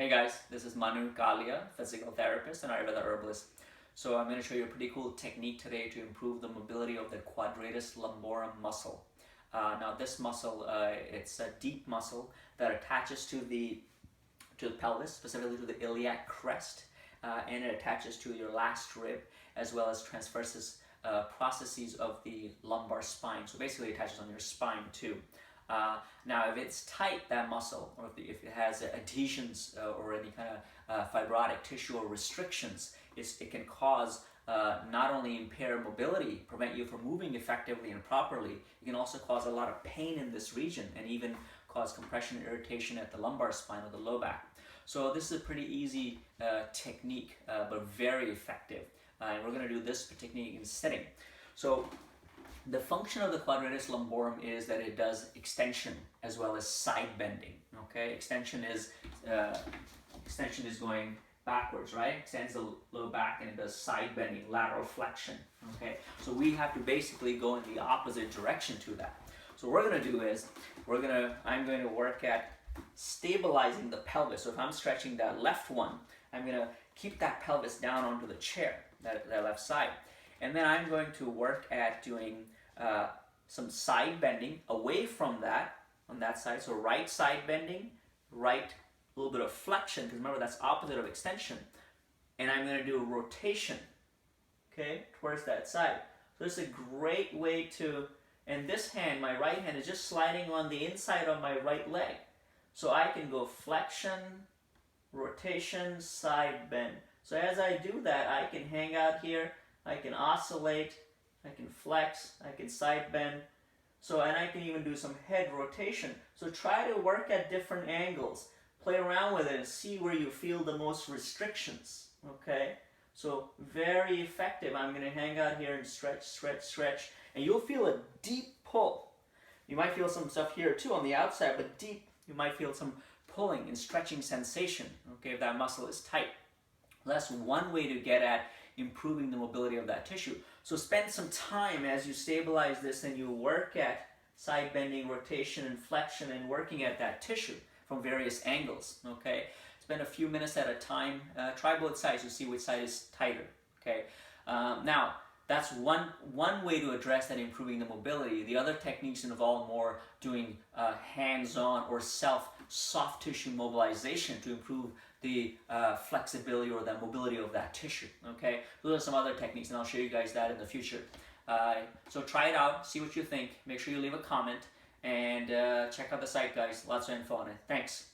Hey guys, this is Manu, physical therapist and Ayurveda herbalist. So I'm going to show you a pretty cool technique today to improve the mobility of the Quadratus Lumborum muscle. Now this muscle, it's a deep muscle that attaches to the pelvis, specifically to the iliac crest, and it attaches to your last rib as well as transverses processes of the lumbar spine. So basically it attaches on your spine too. Now if it's tight, that muscle, or if it has adhesions or any kind of fibrotic tissue or restrictions, it can cause not only impair mobility, prevent you from moving effectively and properly, it can also cause a lot of pain in this region and even cause compression and irritation at the lumbar spine or the low back. So this is a pretty easy technique, but very effective. And we're going to do this technique in sitting. So the function of the Quadratus Lumborum is that it does extension as well as side bending. Okay, extension is going backwards, right? Extends the low back, and it does side bending, lateral flexion. Okay, so we have to basically go in the opposite direction to that. So what we're going to do is I'm going to work at stabilizing the pelvis. So if I'm stretching that left one, I'm going to keep that pelvis down onto the chair, that left side. And then I'm going to work at doing some side bending away from that, on that side. So right side bending, right a little bit of flexion, because remember that's opposite of extension. And I'm going to do a rotation, okay, towards that side. So this is a great way to, and this hand, my right hand, is just sliding on the inside of my right leg. So I can go flexion, rotation, side bend. So as I do that, I can hang out here, I can oscillate, I can flex, I can side bend. So, and I can even do some head rotation. So try to work at different angles. Play around with it and see where you feel the most restrictions. Okay? So very effective. I'm going to hang out here and stretch, stretch, stretch. And you'll feel a deep pull. You might feel some stuff here too on the outside, but deep, you might feel some pulling and stretching sensation. Okay, if that muscle is tight. That's one way to get at improving the mobility of that tissue. So spend some time as you stabilize this and you work at side bending, rotation, and flexion, and working at that tissue from various angles. Okay, spend a few minutes at a time. Try both sides to see which side is tighter. Okay, now that's one way to address that, improving the mobility. The other techniques involve more doing hands-on or soft tissue mobilization to improve the flexibility or the mobility of that tissue. Okay, those are some other techniques, and I'll show you guys that in the future. So try it out, see what you think. Make sure you leave a comment, and check out the site, guys. Lots of info on it. Thanks.